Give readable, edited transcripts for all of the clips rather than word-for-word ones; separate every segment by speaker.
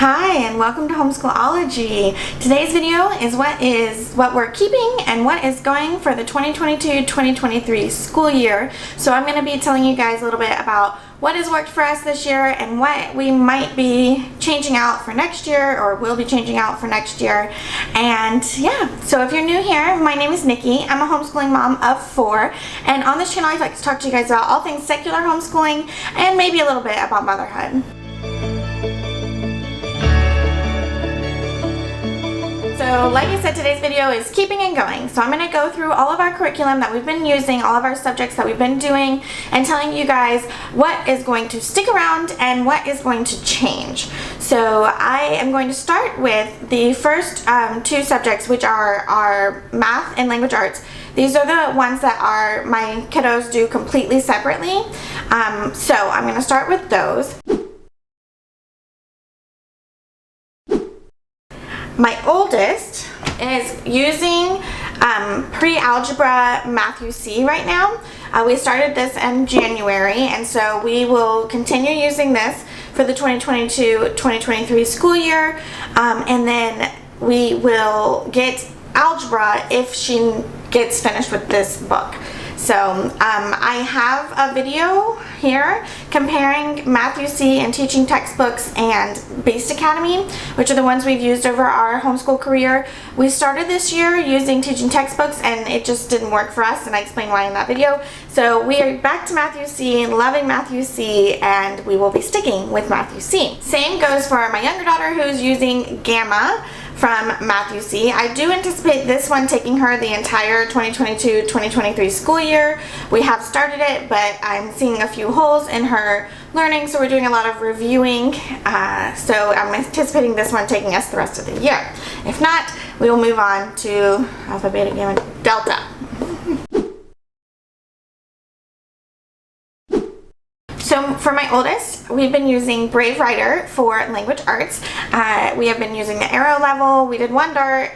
Speaker 1: Hi and welcome to Homeschool-ology. Today's video is what we're keeping and what is going for the 2022-2023 school year. So I'm going to be telling you guys a little bit about what has worked for us this year and what we might be changing out for next year or will be changing out for next year. And yeah, so if you're new here, my name is Nikki. I'm a homeschooling mom of 4, and on this channel I like to talk to you guys about all things secular homeschooling and maybe a little bit about motherhood. So like I said, today's video is keeping and going. So I'm going to go through all of our curriculum that we've been using, all of our subjects that we've been doing, and telling you guys what is going to stick around and what is going to change. So I am going to start with the first 2 subjects, which are our math and language arts. These are the ones that my kiddos do completely separately. So I'm going to start with those. My oldest is using pre-algebra Math UC right now. We started this in January, and so we will continue using this for the 2022-2023 school year, and then we will get algebra if she gets finished with this book. So I have a video here comparing Math UC and teaching textbooks and Beast Academy, which are the ones we've used over our homeschool career. We started this year using teaching textbooks and it just didn't work for us, and I explain why in that video. So we are back to Math UC, loving Math UC, and we will be sticking with Math UC. Same goes for my younger daughter, who's using Gamma from Math UC. I do anticipate this one taking her the entire 2022-2023 school year. We have started it, but I'm seeing a few holes in her learning, so we're doing a lot of reviewing. So I'm anticipating this one taking us the rest of the year. If not, we will move on to Alpha, Beta, Gamma, Delta. So for my oldest, we've been using Brave Writer for language arts. We have been using the Arrow level. We did one Dart,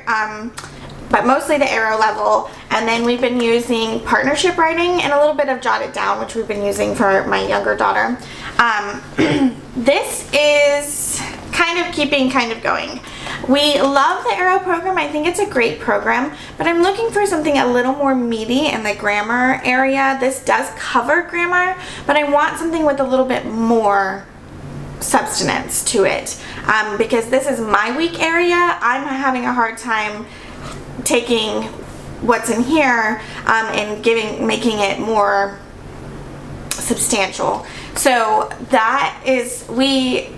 Speaker 1: but mostly the Arrow level. And then we've been using partnership writing and a little bit of Jotted Down, which we've been using for my younger daughter. This is kind of keeping, kind of going. We love the Arrow program. I think it's a great program, but I'm looking for something a little more meaty in the grammar area. This does cover grammar, but I want something with a little bit more substance to it, because this is my weak area. I'm having a hard time taking what's in here and making it more substantial. So that is, we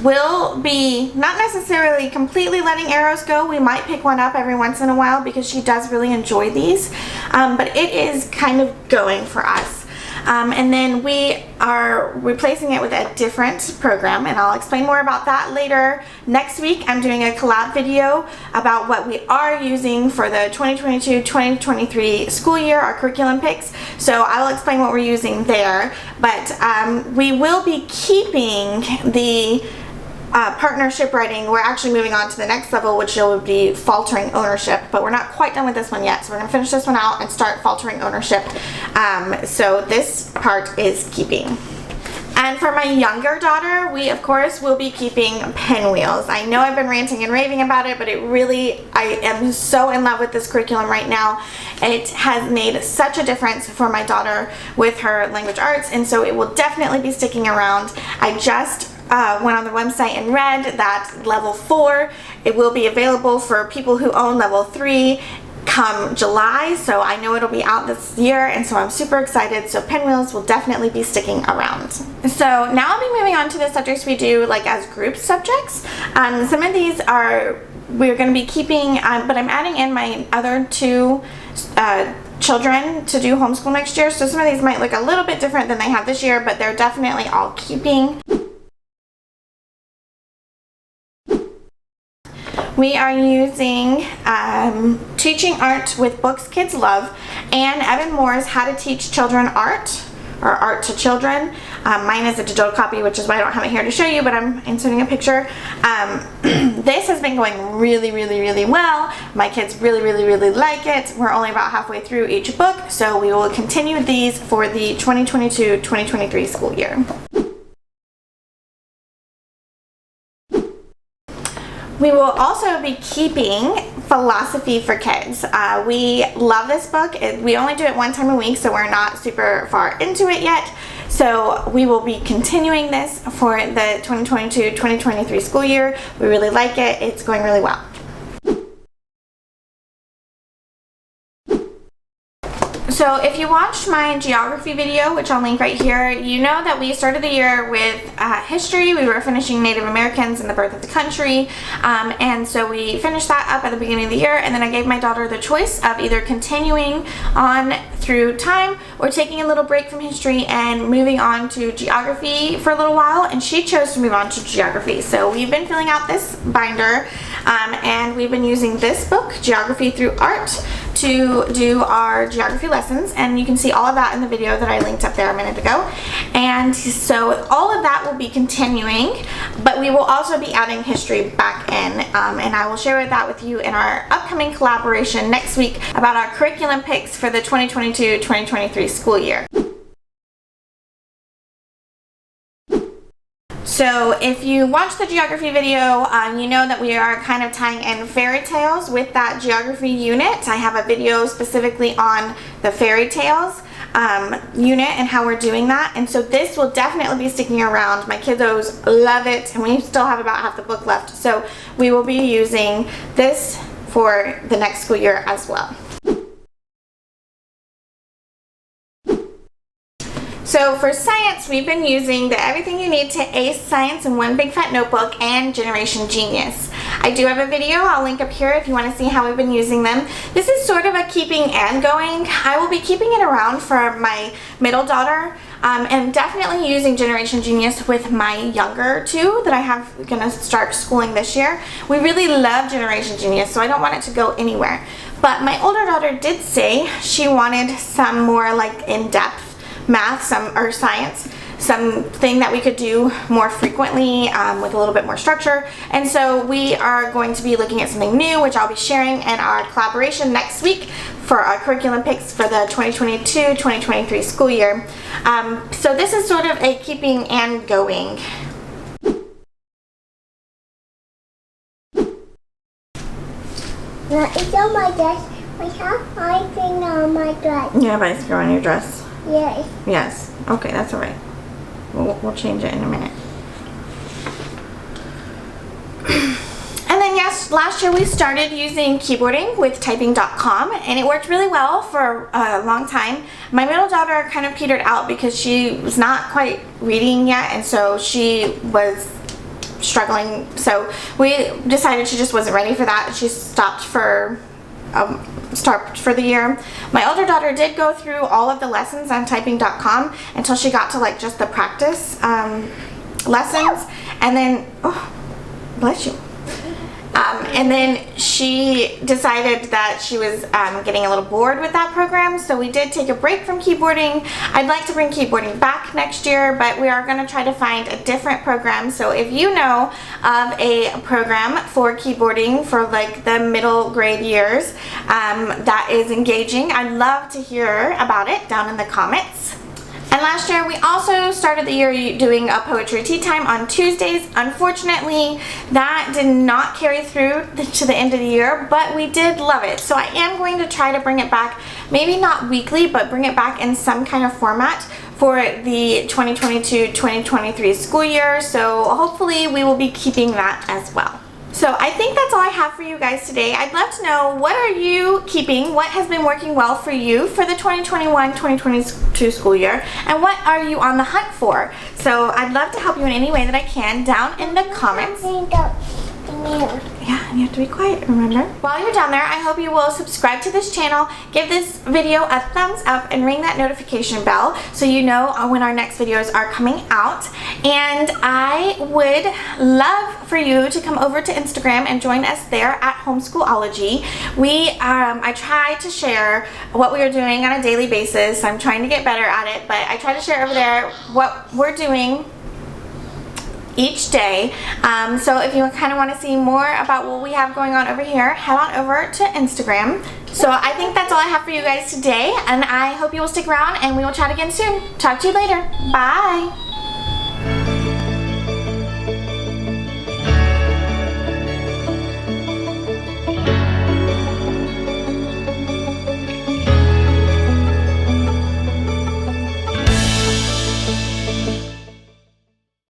Speaker 1: will be not necessarily completely letting arrows go. We might pick one up every once in a while because she does really enjoy these, but it is kind of going for us. And then we are replacing it with a different program, and I'll explain more about that later. Next week I'm doing a collab video about what we are using for the 2022-2023 school year, our curriculum picks. So I will explain what we're using there, but we will be keeping the partnership writing. We're actually moving on to the next level, which will be faltering ownership, but we're not quite done with this one yet, so we're going to finish this one out and start faltering ownership. So this part is keeping. And for my younger daughter, we of course will be keeping pinwheels. I know I've been ranting and raving about it, but I am so in love with this curriculum right now. It has made such a difference for my daughter with her language arts, and so it will definitely be sticking around. I just went on the website and read that level 4, it will be available for people who own level 3 come July, so I know it'll be out this year, and so I'm super excited. So pinwheels will definitely be sticking around. So now I'll be moving on to the subjects we do like as group subjects. Some of these we're going to be keeping, but I'm adding in my other 2 children to do homeschool next year, so some of these might look a little bit different than they have this year, but they're definitely all keeping. We are using Teaching Art with Books Kids Love and Evan Moore's How to Teach Children Art, or Art to Children. Mine is a digital copy, which is why I don't have it here to show you, but I'm inserting a picture. This has been going really, really, really well. My kids really, really, really like it. We're only about halfway through each book, so we will continue these for the 2022-2023 school year. We will also be keeping Philosophy for Kids. We love this book. We only do it one time a week, so we're not super far into it yet. So we will be continuing this for the 2022-2023 school year. We really like it. It's going really well. So if you watched my geography video, which I'll link right here, you know that we started the year with history. We were finishing Native Americans and the birth of the country. And so we finished that up at the beginning of the year, and then I gave my daughter the choice of either continuing on through time or taking a little break from history and moving on to geography for a little while, and she chose to move on to geography. So we've been filling out this binder, and we've been using this book, Geography Through Art, to do our geography lessons, and you can see all of that in the video that I linked up there a minute ago. And so all of that will be continuing, but we will also be adding history back in, and I will share that with you in our upcoming collaboration next week about our curriculum picks for the 2022-2023 school year. So if you watch the geography video, you know that we are kind of tying in fairy tales with that geography unit. I have a video specifically on the fairy tales unit and how we're doing that. And so this will definitely be sticking around. My kiddos love it, and we still have about half the book left. So we will be using this for the next school year as well. So for science, we've been using the Everything You Need to Ace Science in One Big Fat Notebook and Generation Genius. I do have a video I'll link up here if you want to see how we've been using them. This is sort of a keeping and going. I will be keeping it around for my middle daughter, and definitely using Generation Genius with my younger two that I have gonna start schooling this year. We really love Generation Genius, so I don't want it to go anywhere. But my older daughter did say she wanted some more like in-depth math, or science, something that we could do more frequently with a little bit more structure. And so we are going to be looking at something new, which I'll be sharing in our collaboration next week for our curriculum picks for the 2022-2023 school year. So this is sort of a keeping and going.
Speaker 2: It's on my dress. We have ice cream on my dress.
Speaker 1: You have ice cream on your dress?
Speaker 2: Yes.
Speaker 1: Yes. Okay, that's all right. We'll change it in a minute. And then yes, last year we started using keyboarding with typing.com, and it worked really well for a long time. My middle daughter kind of petered out because she was not quite reading yet, and so she was struggling. So we decided she just wasn't ready for that. She stopped for the year. My older daughter did go through all of the lessons on typing.com until she got to like just the practice lessons, and then bless you. And then she decided that she was getting a little bored with that program, so we did take a break from keyboarding. I'd like to bring keyboarding back next year, but we are going to try to find a different program. So if you know of a program for keyboarding for like the middle grade years that is engaging, I'd love to hear about it down in the comments. And last year we also started the year doing a poetry tea time on Tuesdays. Unfortunately, that did not carry through to the end of the year, but we did love it. So I am going to try to bring it back, maybe not weekly, but bring it back in some kind of format for the 2022-2023 school year. So hopefully we will be keeping that as well. So I think that's all I have for you guys today. I'd love to know, what are you keeping? What has been working well for you for the 2021-2022 school year? And what are you on the hunt for? So I'd love to help you in any way that I can down in the comments. Yeah, and you have to be quiet, remember? While you're down there, I hope you will subscribe to this channel, give this video a thumbs up, and ring that notification bell so you know when our next videos are coming out. And I would love for you to come over to Instagram and join us there at Homeschool-ology. I try to share what we are doing on a daily basis. I'm trying to get better at it, but I try to share over there what we're doing each day. So if you kind of want to see more about what we have going on over here, head on over to Instagram. So I think that's all I have for you guys today, and I hope you will stick around and we will chat again soon. Talk to you later. Bye.